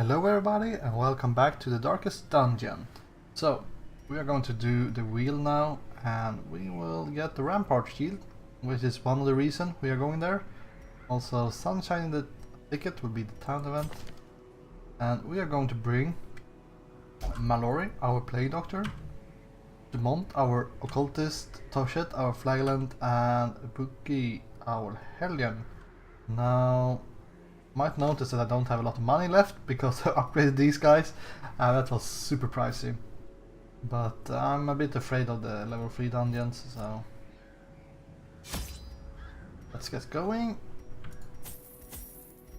Hello everybody and welcome back to the darkest dungeon. So, we are going to do the wheel now and we will get the rampart shield, which is one of the reasons we are going there. Also, Sunshine in the Thicket will be the town event. And we are going to bring Mallory, our plague doctor, Dumont, our occultist, Toshet, our flagellant, and Buki, our hellion. Now, might notice that I don't have a lot of money left because I upgraded these guys and that was super pricey. But I'm a bit afraid of the level 3 dungeons, so let's get going.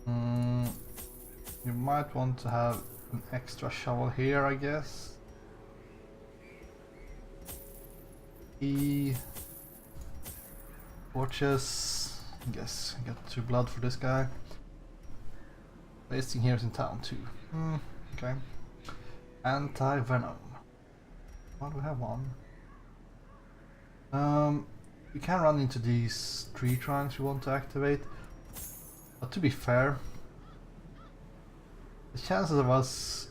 You might want to have an extra shovel here, I guess. Torches. I guess I got 2 blood for this guy. Wasting here is in town too. Okay. Anti-venom. Why do we have one? We can run into these tree trunks we want to activate. But to be fair, the chances of us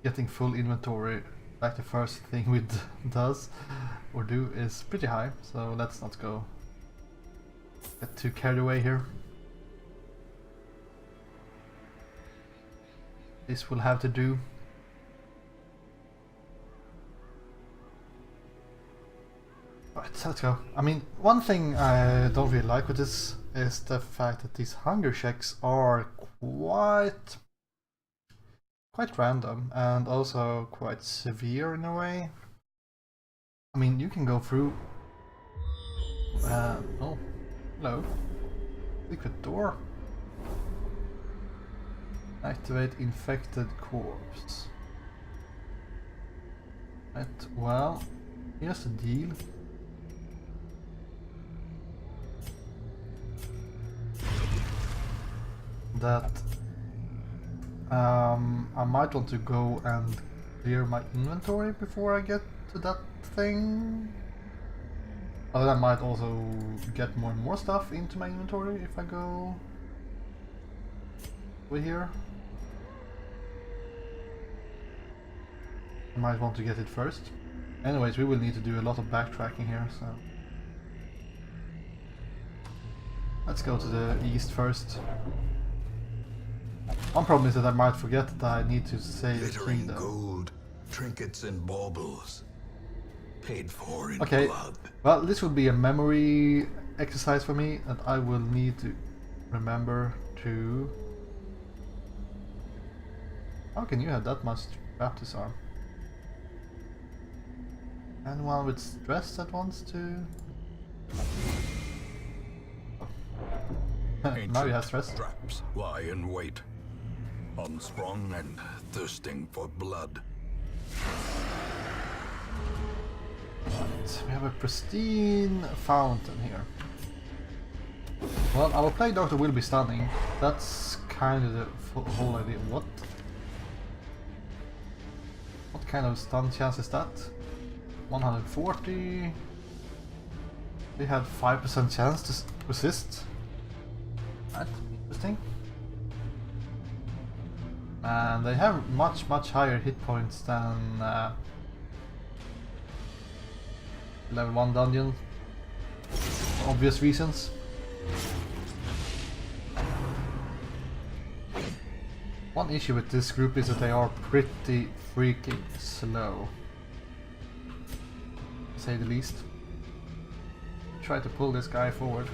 getting full inventory like the first thing we does or do is pretty high. So let's not go get too carried away here. This will have to do. Right, let's go. I mean, one thing I don't really like with this is the fact that these hunger checks are quite random and also quite severe in a way. I mean, you can go through. Oh, hello. Secret door. Activate infected corpse. Right, well, here's the deal. That I might want to go and clear my inventory before I get to that thing. But I might also get more and more stuff into my inventory if I go over here. I might want to get it first. Anyways, we will need to do a lot of backtracking here, so let's go to the east first. One problem is that I might forget that I need to say glittering gold, trinkets and baubles, paid for in blood. Well, this will be a memory exercise for me, and I will need to remember to. How can you have that much Baptist arm? Anyone with stress that wants to? Now you have stress. Traps lie in wait, unsprung and thirsting for blood. Right, we have a pristine fountain here. Well, our plague doctor will be stunning. That's kind of the whole idea. What kind of stun chance is that? 140. They had 5% chance to resist. Right, interesting. And they have much higher hit points than level 1 dungeon, for obvious reasons. One issue with this group is that they are pretty freaking slow, to say the least. Try to pull this guy forward.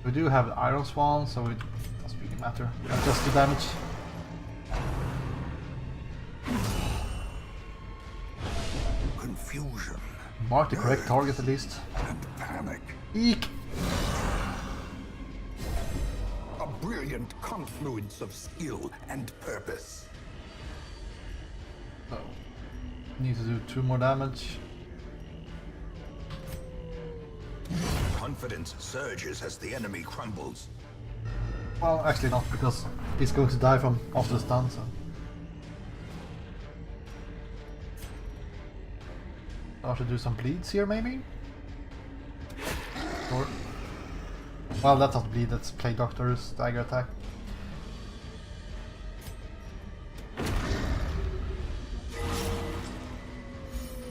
We do have Iron Swan, so it doesn't really matter. Adjust the damage. Confusion. Mark the correct target at least. And panic. Eek! A brilliant confluence of skill and purpose. So, need to do 2 more damage. Confidence surges as the enemy crumbles. Well, actually not, because he's going to die from off the stun, so. I should do some bleeds here, maybe? Or Well, that's not bleed, that's Plague Doctor's dagger attack.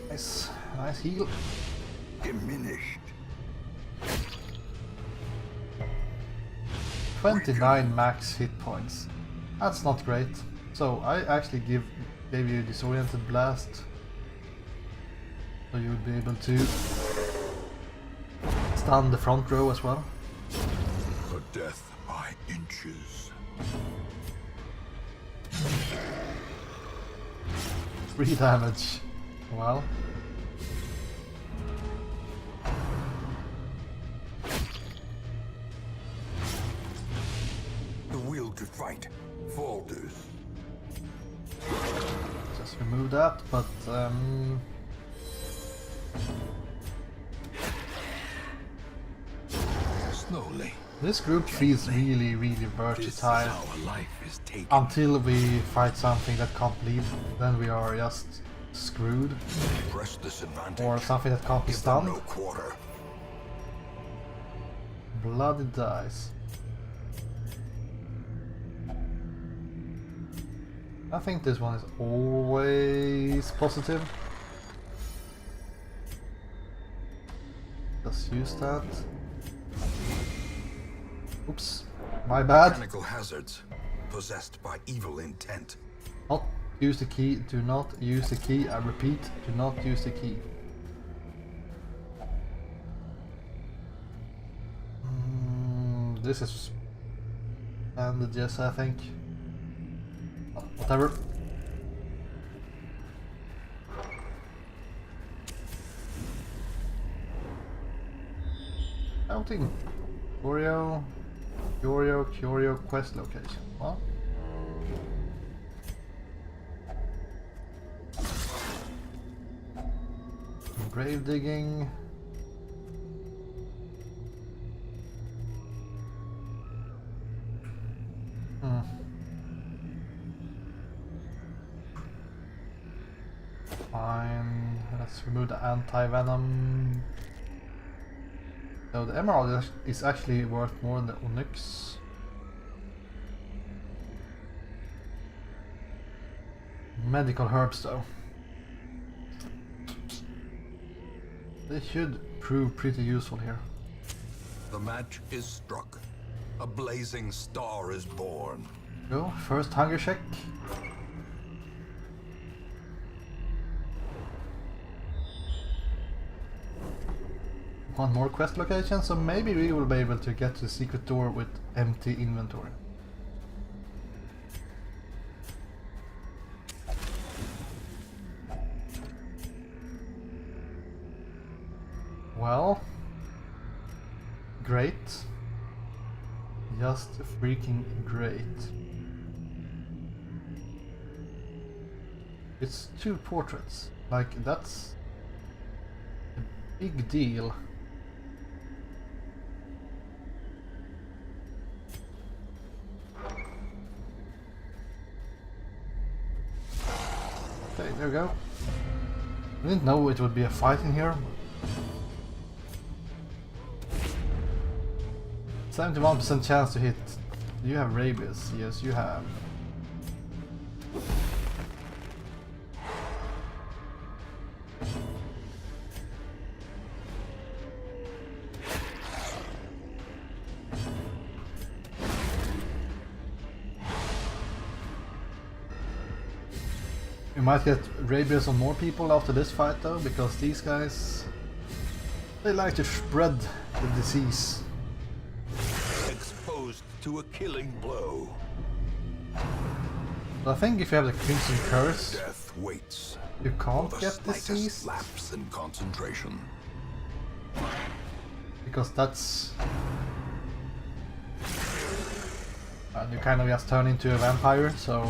Nice, nice heal. Diminished. 29 max hit points. That's not great. So I actually gave you Disoriented Blast. So you would be able to stun the front row as well. A death by inches. 3 damage. Well. The will to fight falters. Just remove that, but Slowly. this group feels really This is versatile how a life is taken. until we fight something that can't bleed. Then we are just screwed. Press this advantage. Or something that can't be Give them stunned. no quarter. Bloody dice. I think this one is always positive. Just use that. Oops, my bad. Mechanical hazards possessed by evil intent. Not use the key, do not use the key. I repeat, do not use the key. This is bandages, I think. Whatever. Outing. Curio quest location. What? Grave digging. Fine. Let's remove the anti-venom. So the emerald is actually worth more than the onyx. Medical herbs though. They should prove pretty useful here. The match is struck. A blazing star is born. Go, first hunger check. One more quest location, so maybe we will be able to get to the secret door with empty inventory. Well, great. Just freaking great. It's 2 portraits. Like, that's a big deal. Okay, there we go. I didn't know it would be a fight in here. 71% chance to hit. Do you have rabies? Yes, you have. We might get rabies on more people after this fight though, because these guys, they like to spread the disease. Exposed to a killing blow. But I think if you have the Crimson Curse, Death waits. you can't For the get slightest disease. lapse in concentration. Because that's... and you kind of just turn into a vampire, so...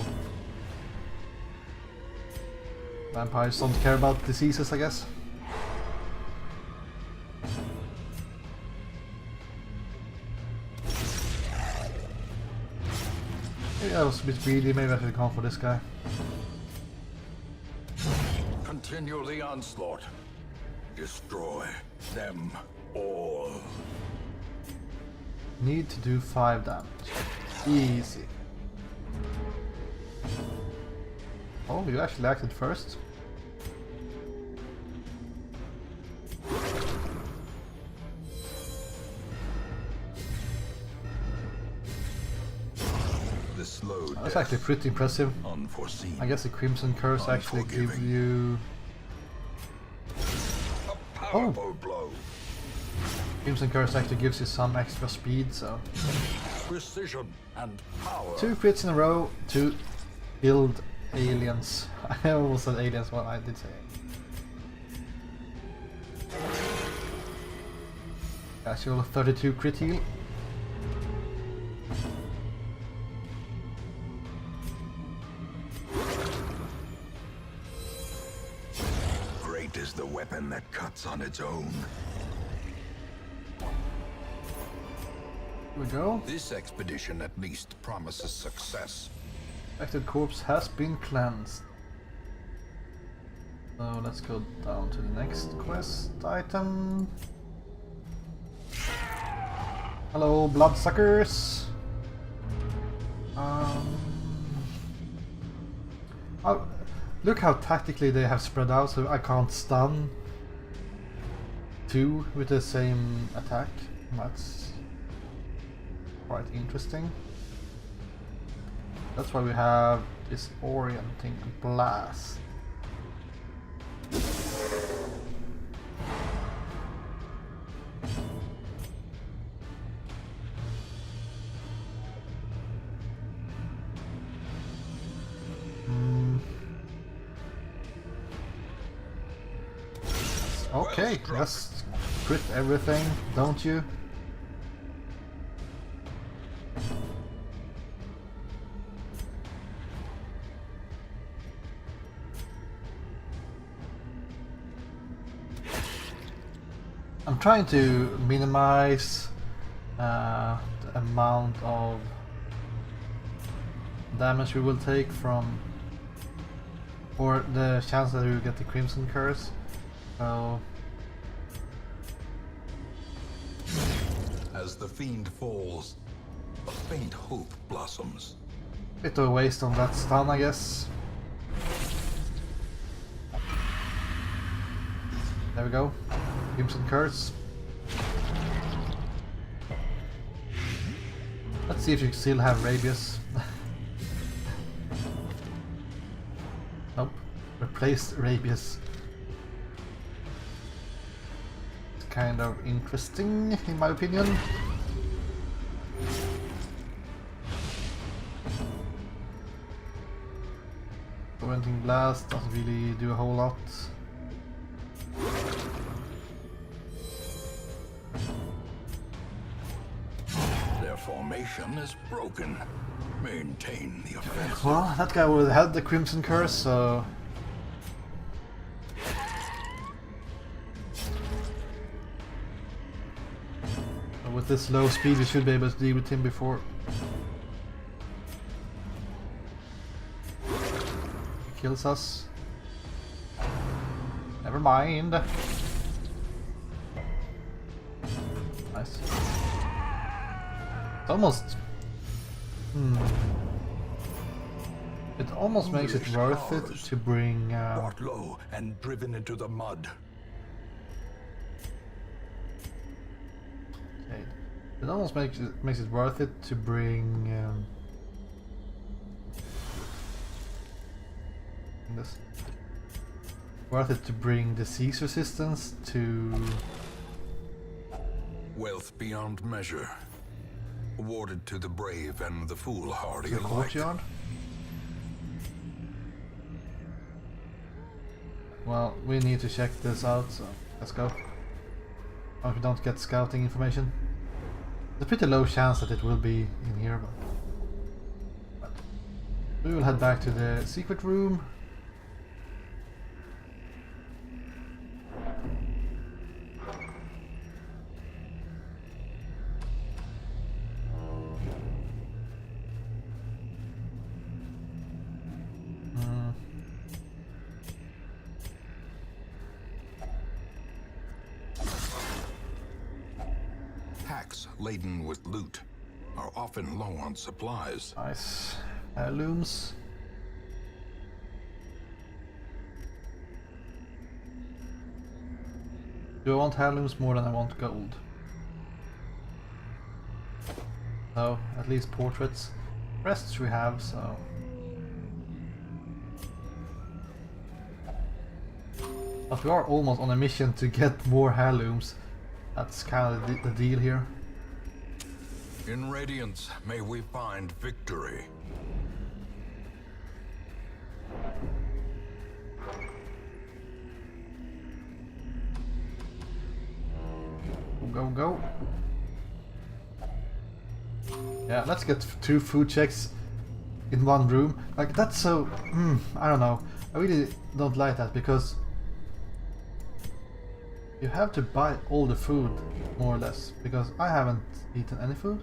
vampires don't care about diseases, I guess. Maybe I was a bit greedy, maybe I should have gone for this guy. Continue the onslaught. Destroy them all. Need to do 5 damage. Easy. Oh, you actually acted first. That's actually pretty impressive. Unforeseen. I guess the Crimson Curse actually gives you... Powerful blow. Crimson Curse actually gives you some extra speed, so... Precision and power. 2 crits in a row to build aliens. I almost said aliens, well I did say it. Actual 32 crit heal. Great is the weapon that cuts on its own. Here we go. This expedition at least promises success. Affected corpse has been cleansed. So let's go down to the next quest item. Hello, bloodsuckers. Oh, look how tactically they have spread out, so I can't stun 2 with the same attack. That's quite interesting. That's why we have this orienting blast. Okay, just crit everything, don't you? I'm trying to minimize the amount of damage we will take from, or the chance that we will get the Crimson Curse. So as the fiend falls, a faint hope blossoms. bit of a waste on that stun, I guess. There we go. Crimson Curse. Let's see if you still have Rabies. Nope. Replaced Rabies. It's kind of interesting, in my opinion. Torrenting Blast doesn't really do a whole lot. Formation is broken. Maintain the offensive. Well, that guy would have the Crimson Curse, so... But with this low speed, we should be able to deal with him before he kills us. Never mind. Nice. Almost. It almost makes it worth it to bring. Brought low and driven into the mud. Okay. It almost makes it worth it to bring. This. Worth it to bring disease resistance to. Wealth beyond measure. Awarded to the brave and the foolhardy alike. Courtyard? Well, we need to check this out, so let's go. Hope we don't get scouting information. There's a pretty low chance that it will be in here, but we will head back to the secret room. Hacks laden with loot are often low on supplies. Nice. Heirlooms. Do I want heirlooms more than I want gold? So, at least portraits. Rests we have, so... But we are almost on a mission to get more heirlooms. That's kind of the deal here. In Radiance, may we find victory. Go, go. Yeah, let's get 2 food checks in one room. Like, that's so... I don't know. I really don't like that, because you have to buy all the food, more or less, because I haven't eaten any food.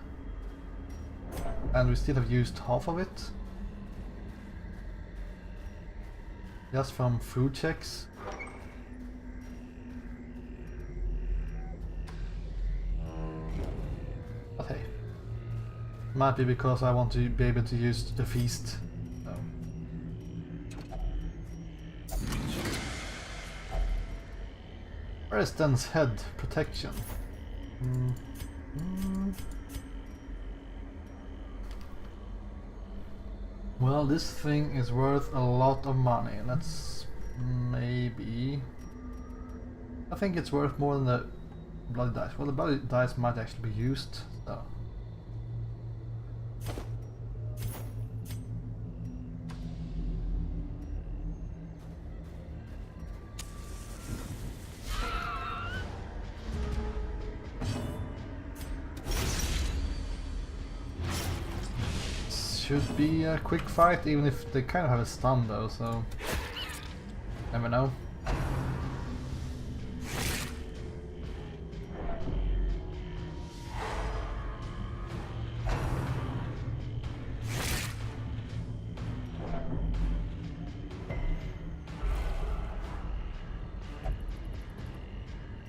And we still have used half of it. Just from food checks. But hey. Might be because I want to be able to use the feast. So. Where is Den's head protection? Well, this thing is worth a lot of money. Let's maybe... I think it's worth more than the bloody dice. Well, the bloody dice might actually be used, so... Should be a quick fight, even if they kind of have a stun though, so... Never know.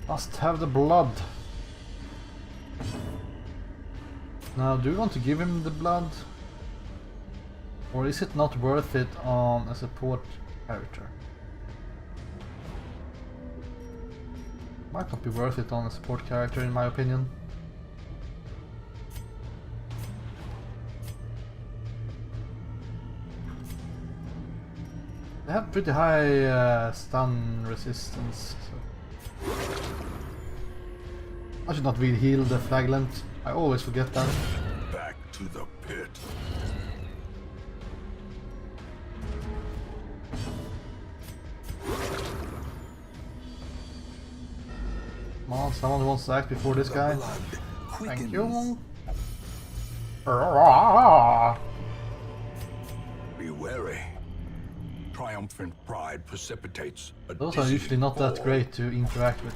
Must have the blood. Now, do we want to give him the blood? Or is it not worth it on a support character? Might not be worth it on a support character, in my opinion. They have pretty high stun resistance. So. I should not really heal the flaglant. I always forget that. Back to the pit. Come on, someone wants to act before this guy. Thank you. Be wary. Triumphant pride precipitates a Those are usually not that great to interact with.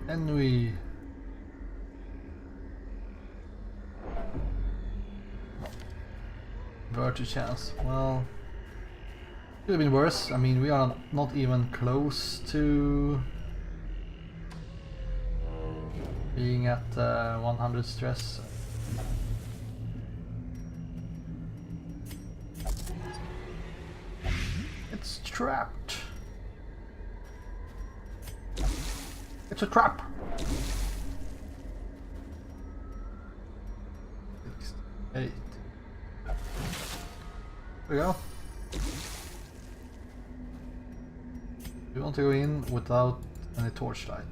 Envy. Virtue chance. Well, could have been worse. I mean, we are not even close to being at 100 stress. It's trapped. It's a trap. 8. There we go. We want to go in without any torchlight.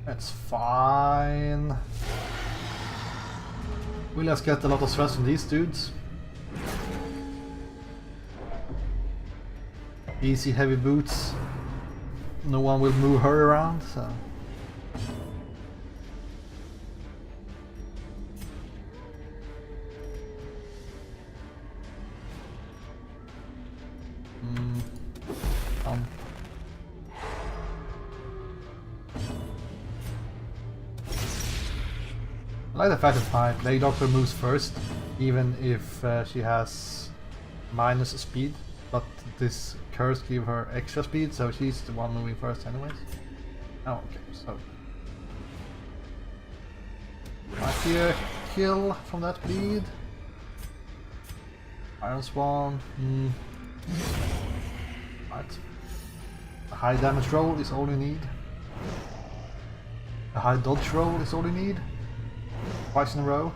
That's fine. We'll just get a lot of stress from these dudes. Easy heavy boots. No one will move her around, so... I like the fact that my Plague Doctor moves first, even if she has minus speed, but this curse gives her extra speed, so she's the one moving first anyways. Oh, okay, so might be a kill from that bleed. Iron Swan. Right. A high damage roll is all you need. A high dodge roll is all you need. Twice in a row.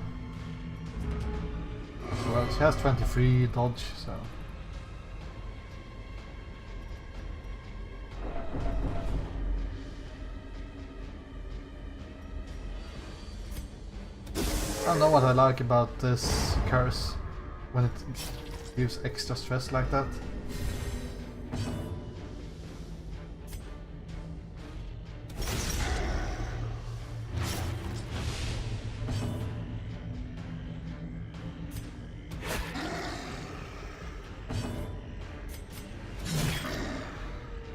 Well, she has 23 dodge, so. I don't know what I like about this curse when it gives extra stress like that.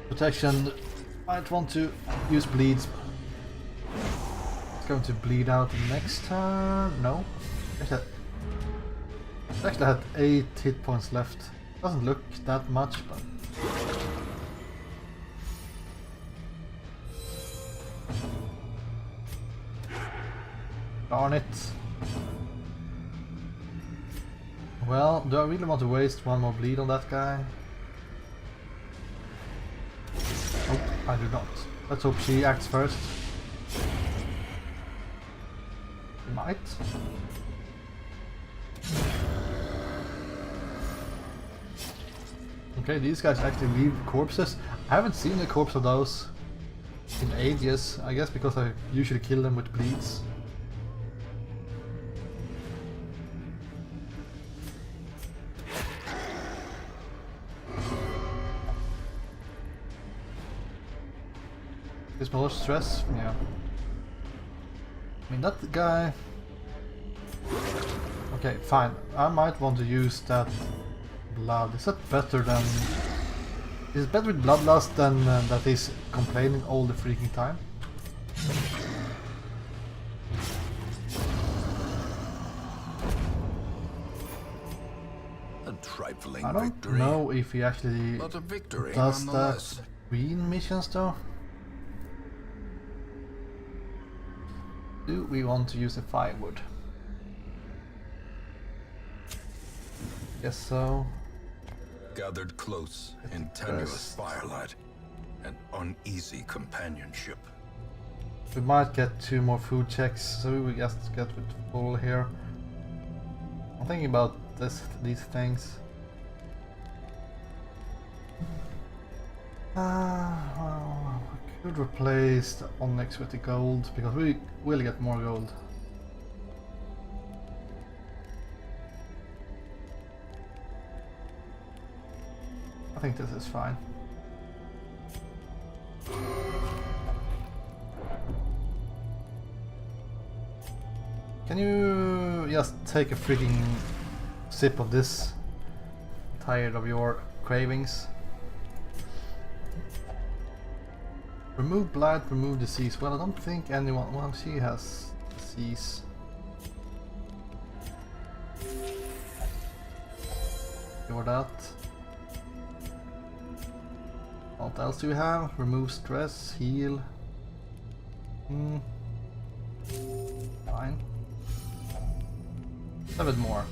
Protection, might want to use bleeds. It's going to bleed out next turn. No, it actually had 8 hit points left. Doesn't look that much, but darn it. Well, do I really want to waste one more bleed on that guy? Nope, I do not. Let's hope she acts first. She might. Okay, these guys actually leave corpses. I haven't seen a corpse of those in ages, I guess because I usually kill them with bleeds. Is more stress? Yeah. I mean, that guy... Okay, fine. I might want to use that blood. Is that better than... Is it better with bloodlust than that he's complaining all the freaking time? A trifling I don't victory. know if he actually But a victory does that nonetheless. queen missions though. Do we want to use the firewood? Guess so. Gathered close in tenuous firelight and uneasy companionship. We might get 2 more food checks, so we just get with full here. I'm thinking about these things. Well, I could replace the onyx with the gold because we will get more gold. I think this is fine. Can you just take a freaking sip of this? I'm tired of your cravings. Remove blight, remove disease. Well, I don't think anyone... Well, she has disease. Cure that. What else do we have? Remove stress, heal. Fine. A bit more.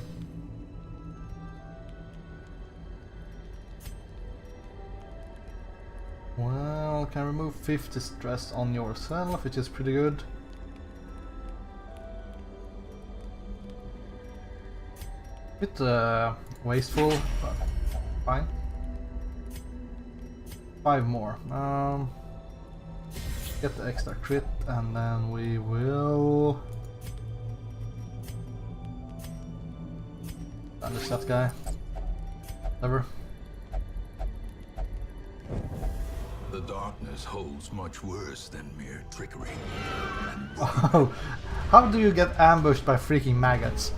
Well, can remove 50 stress on yourself, which is pretty good. Bit wasteful, but fine. 5 more. Get the extra crit, and then we will banish that guy. Never. The darkness holds much worse than mere trickery. Oh, how do you get ambushed by freaking maggots?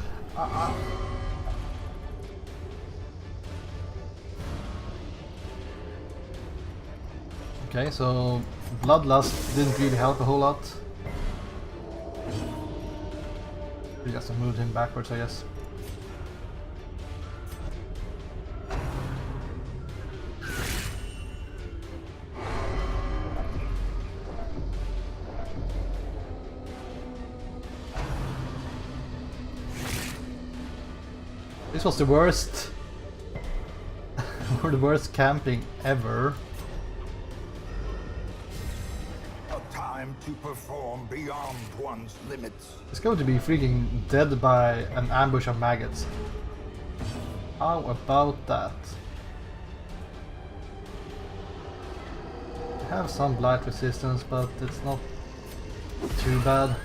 Okay, so bloodlust didn't really help a whole lot. We just moved him backwards, I guess. This was the worst or the worst camping ever. A time to perform beyond one's limits. It's going to be freaking dead by an ambush of maggots. How about that? I have some blight resistance, but it's not too bad.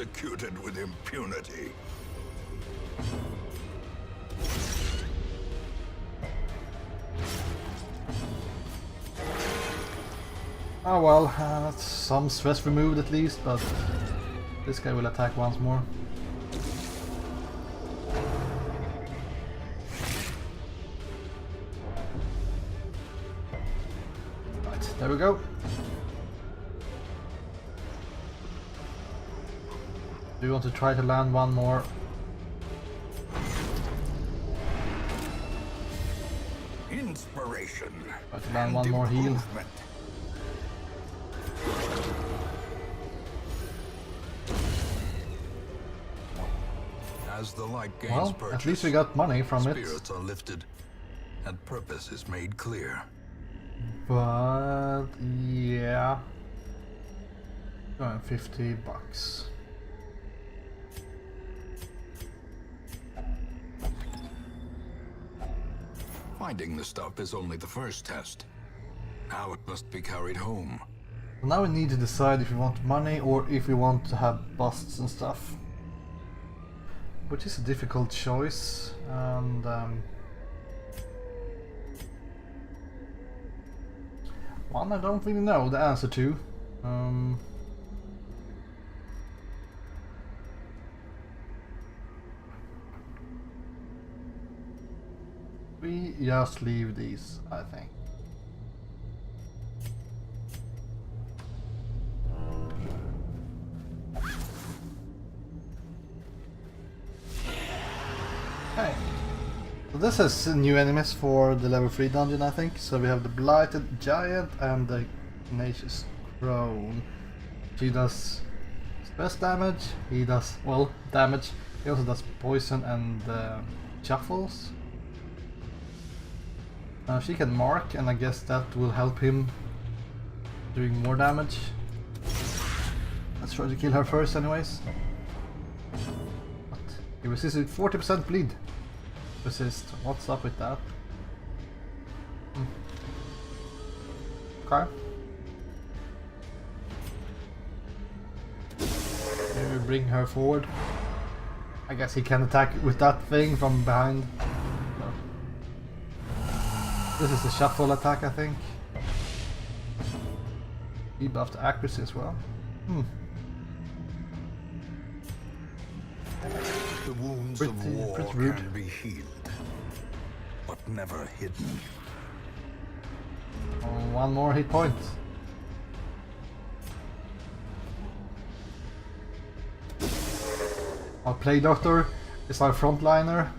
Executed with impunity. Oh well, that's some stress removed at least, but this guy will attack once more. Right, there we go. Do you want to try to land one more? Inspiration. Try to land one more heal. As the light gains Well, purchase, at least we got money from it. spirits are lifted, and purpose is made clear. But yeah, $50. Finding the stuff is only the first test. Now it must be carried home. So now we need to decide if we want money or if we want to have busts and stuff. Which is a difficult choice, and one I don't really know the answer to. We just leave these, I think. Okay. So this is new enemies for the level 3 dungeon, I think. So we have the Blighted Giant and the Tenacious Crone. She does stress damage, he does, well, damage. He also does poison and shuffles. She can mark, and I guess that will help him doing more damage. Let's try to kill her first anyways. But he resisted 40% bleed. Resist. What's up with that? Okay. Maybe bring her forward. I guess he can attack with that thing from behind. This is the shuffle attack, I think. He buffed accuracy as well. The wounds of war can be healed, but never hidden. Oh, one more hit point. Our Plague Doctor is our frontliner.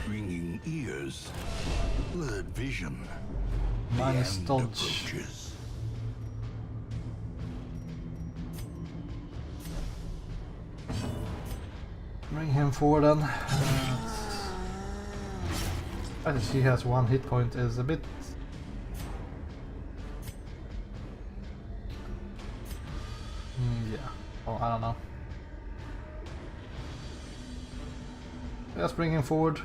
Ringing ears, blurred vision. Minus The end dodge. approaches. Bring him forward then. I think she has one hit point is a bit... yeah. Oh, I don't know. Let's bring him forward.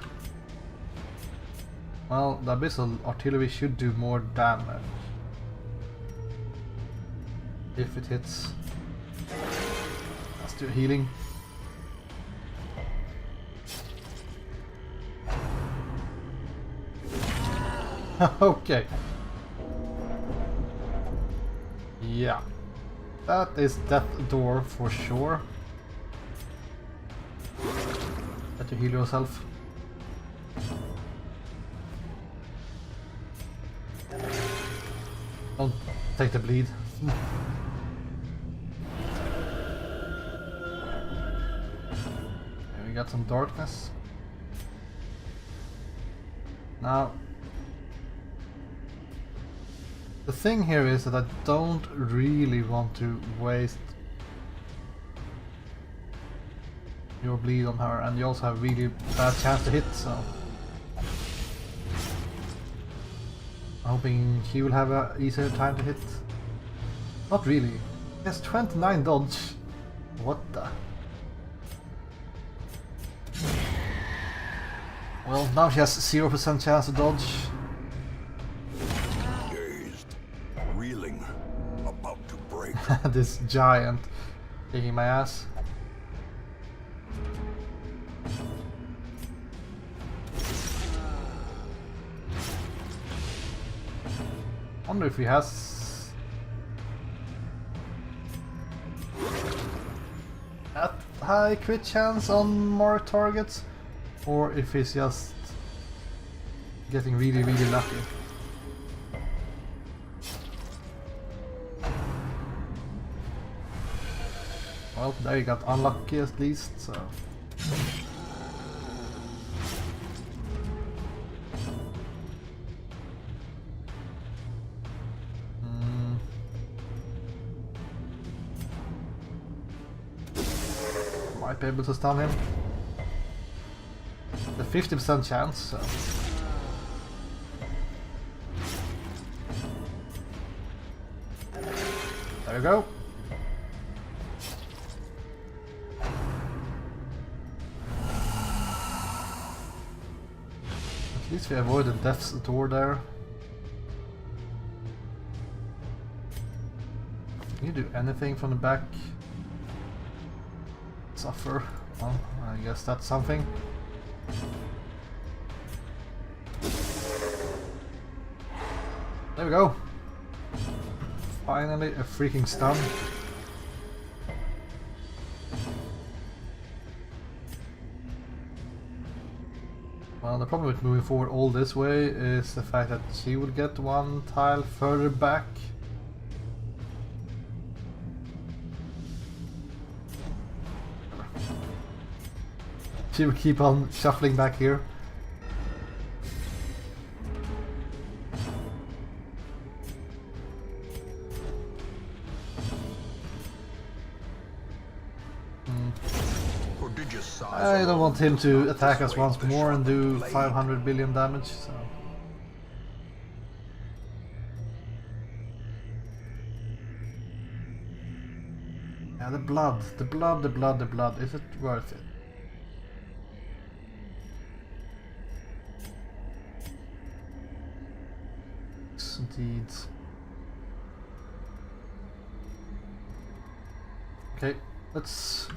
Well, the Abyssal Artillery should do more damage. If it hits. Let's do healing. Okay. Yeah. That is Death Door for sure. Let you heal yourself. Don't take the bleed. Okay, we got some darkness. Now, the thing here is that I don't really want to waste your bleed on her, and you also have really bad chance to hit, so I'm hoping he will have a easier time to hit. Not really. He has 29 dodge. What the? Well, now she has 0% chance to dodge. Dazed, reeling, about to break. This giant kicking my ass. Wonder if he has that high crit chance on more targets, or if he's just getting really lucky. Well, there you got unlucky at least, so. Might be able to stun him. The 50% chance, so. There you go. At least we avoided death's door there. Can you do anything from the back? Suffer. Well, I guess that's something. There we go. Finally a freaking stun. Well, the problem with moving forward all this way is the fact that she will get one tile further back. She will keep on shuffling back here. I don't want him to attack us once more and do 500 billion damage, so. Yeah, the blood. Is it worth it? Indeed. Okay, let's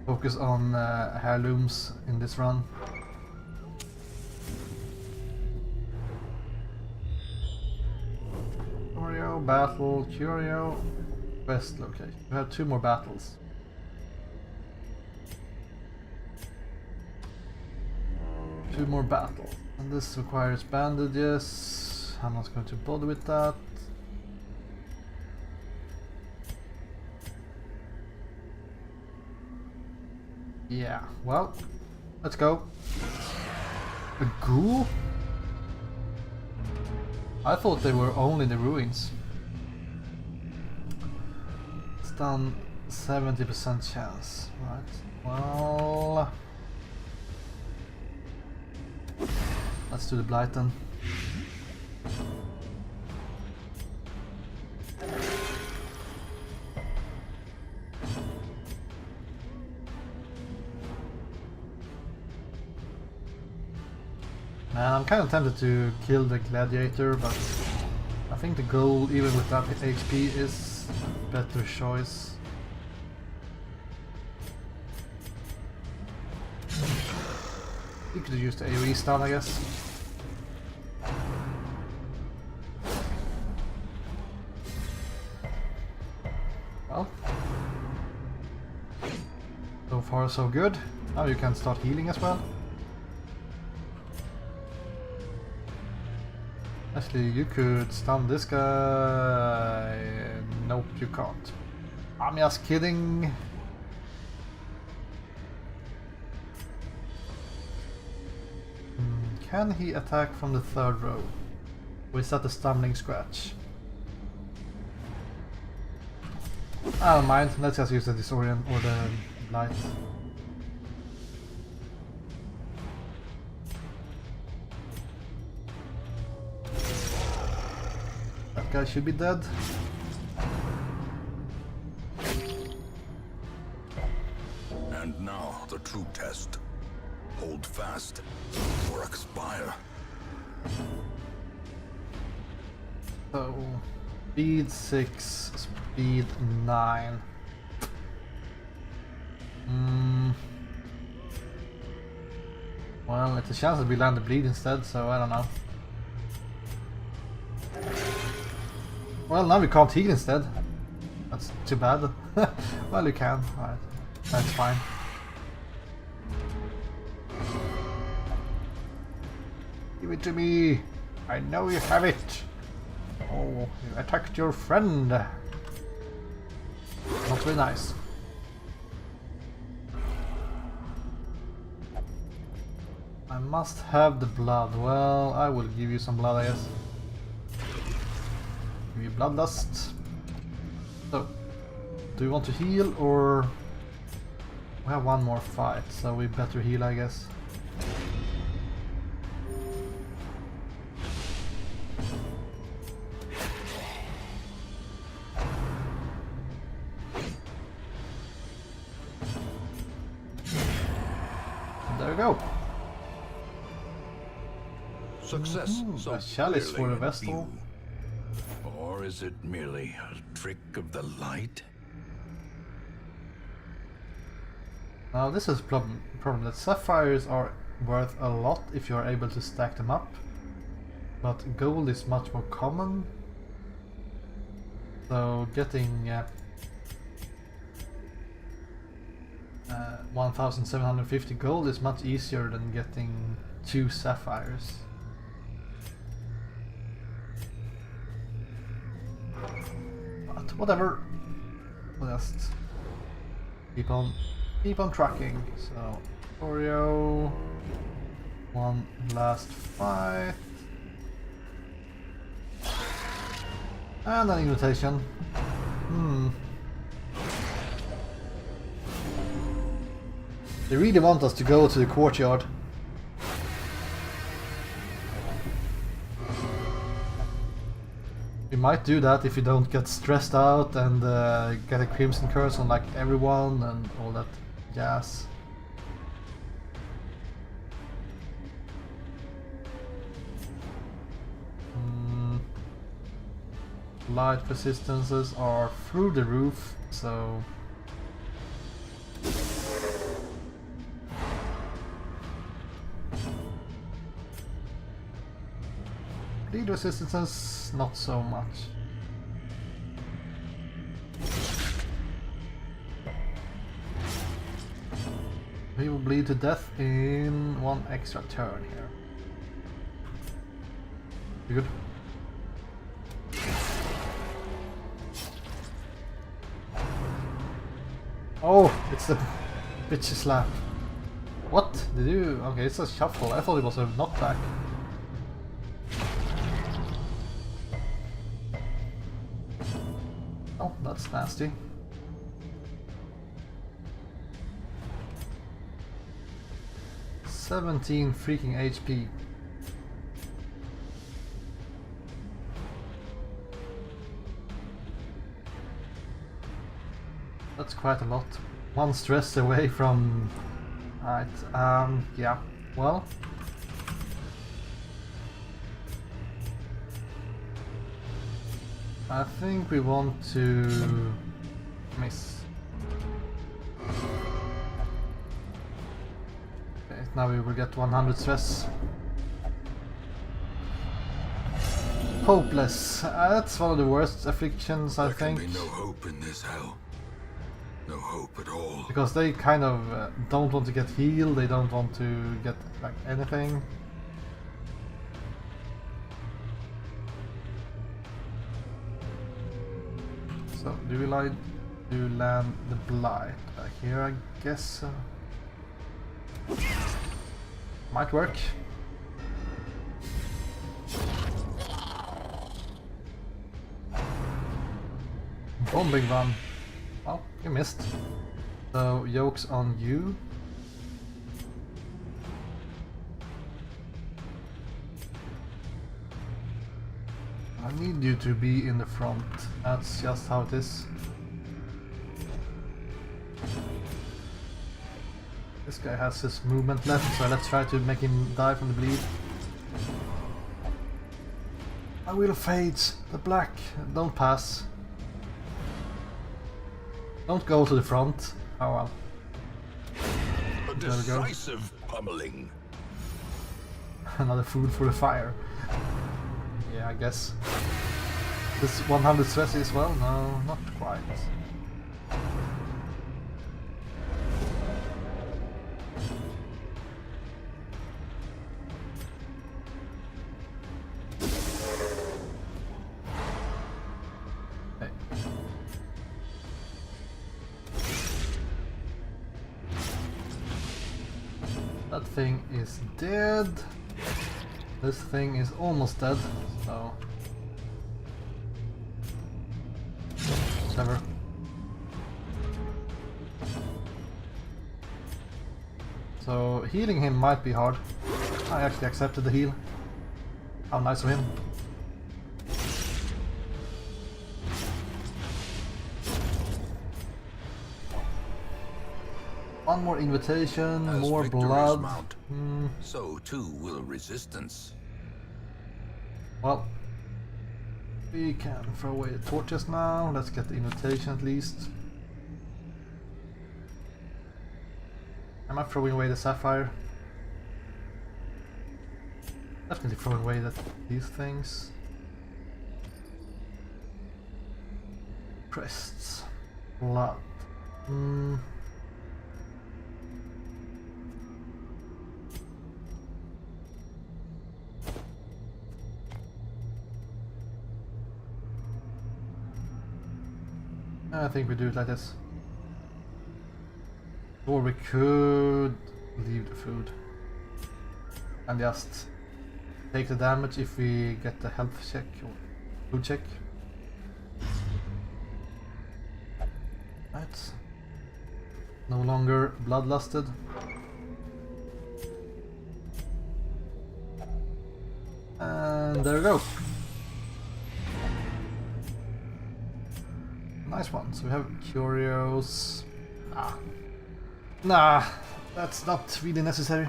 focus on heirlooms in this run. Curio, battle, Curio, quest location. We have 2 more battles. Two more battles. And this requires bandages. I'm not going to bother with that. Yeah, well, let's go. A ghoul? I thought they were only the ruins. Stun 70% chance, right? Well, let's do the blight then. Man, I'm kind of tempted to kill the gladiator, but I think the goal, even with that HP, is a better choice. You could use the AoE stun, I guess. Well, so far so good. Now you can start healing as well. Actually, you could stun this guy. Nope, you can't. I'm just kidding. Can he attack from the 3rd row? Or is that a stumbling scratch? I don't mind, let's just use the disorient or the blight. That guy should be dead. And now the true test. Hold fast or expire. So, speed 6, speed 9. Well, it's a chance that we land the bleed instead, so I don't know. Well, now we can't heal instead. That's too bad. Well, you can. Alright, that's fine. Give it to me! I know you have it! Oh, you attacked your friend! Not very nice. I must have the blood. Well, I will give you some blood, I guess. Give you bloodlust. So, do you want to heal or... We have one more fight, so we better heal, I guess. There we go. Success so a chalice for clearly a in vestal. view. Or is it merely a trick of the light? Now this is a problem that sapphires are worth a lot if you are able to stack them up, but gold is much more common. So getting 1750 gold is much easier than getting 2 sapphires. But whatever, we'll just keep on tracking. So Oreo, one last fight, and an invitation. They really want us to go to the courtyard. We might do that if you don't get stressed out and get a Crimson Curse on like everyone and all that jazz. Light resistances are through the roof, so... Bleed resistances, not so much. We will bleed to death in 1 extra turn here. You good? Oh, it's the bitch slap. What? Did you? Okay, it's a shuffle. I thought it was a knockback. Oh, that's nasty. $17 freaking HP. That's quite a lot. 1 stress away from... Alright, yeah, well... I think we want to... miss. Okay, now we will get 100 stress. Hopeless. That's one of the worst afflictions, I think. There can be no hope in this hell. No hope at all. Because they kind of don't want to get healed, they don't want to get like anything. So, do we like to land the blight back here, I guess? Might work. Bombing run. You missed. So, yoke's on you. I need you to be in the front. That's just how it is. This guy has his movement left, so let's try to make him die from the bleed. My wheel fades. The black. Don't pass. Don't go to the front. Oh well. A decisive pummeling. Another food for the fire. Yeah, I guess. This 100 stress as well? No, not quite. Hey. That thing is dead. This thing is almost dead, so... Whatever. So, healing him might be hard. I actually accepted the heal. How nice of him. One more invitation, As more victories blood. mount, so too will resistance. Well, we can throw away the torches now. Let's get the invitation at least. Am I throwing away the sapphire? Definitely throwing away these things. Crests. Blood. I think we do it like this. Or we could leave the food and just take the damage if we get the health check or food check. Right. No longer bloodlusted. And there we go. Nice one. So we have curios. Nah, that's not really necessary.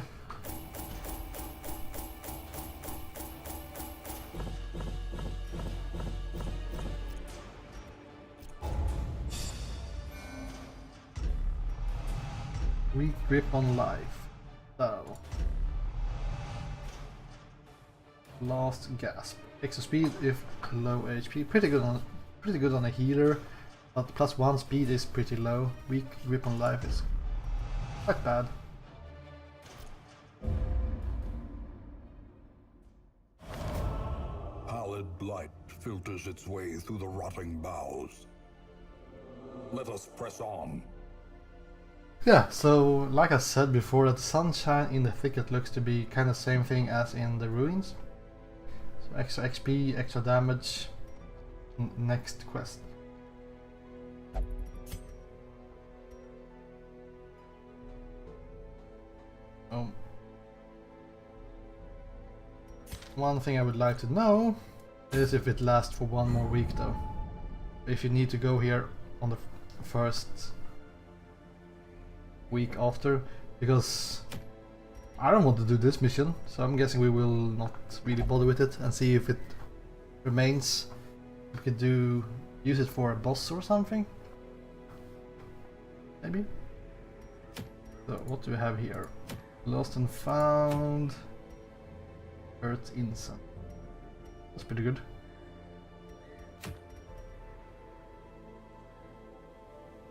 Weak grip on life. So. Last gasp. Extra speed if low HP. Pretty good on a healer. But +1 speed is pretty low. Weak grip on life is quite bad. Pallid light filters its way through the rotting boughs. Let us press on. Yeah, so like I said before, that sunshine in the thicket looks to be kind of same thing as in the ruins. So extra XP, extra damage. Next quest. One thing I would like to know is if it lasts for one more week though. If you need to go here on the first week after, because I don't want to do this mission, so I'm guessing we will not really bother with it and see if it remains. We could use it for a boss or something, maybe. So what do we have here? Lost and found. Earth incense. That's pretty good.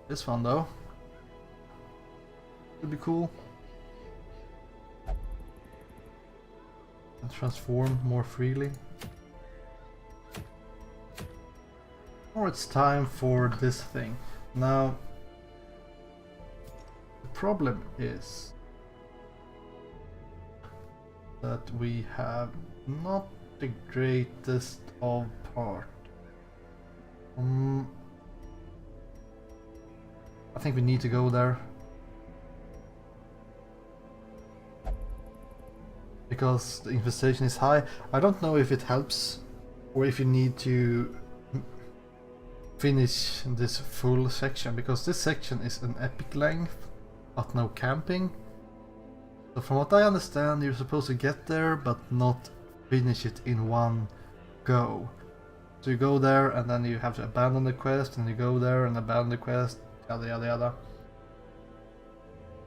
This one though would be cool. And transform more freely. Or it's time for this thing. Now the problem is that we have not the greatest of part. I think we need to go there. Because the infestation is high. I don't know if it helps or if you need to finish this full section, because this section is an epic length but no camping. So from what I understand, you're supposed to get there but not finish it in one go. So you go there and then you have to abandon the quest, and you go there and abandon the quest, yada yada yada.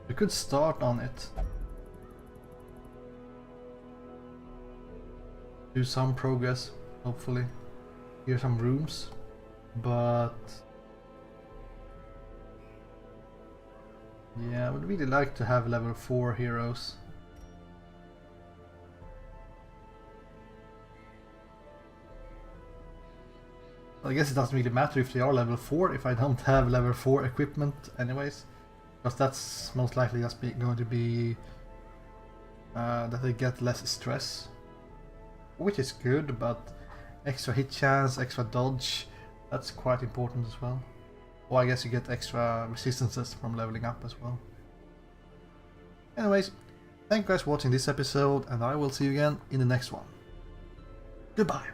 You could start on it. Do some progress, hopefully. Here are some rooms, but yeah, I would really like to have level 4 heroes. I guess it doesn't really matter if they are level 4 if I don't have level 4 equipment anyways, because that's most likely just going to be that they get less stress, which is good, but extra hit chance, extra dodge, that's quite important as well. Or I guess you get extra resistances from leveling up as well. Anyways, thank you guys for watching this episode, and I will see you again in the next one. Goodbye!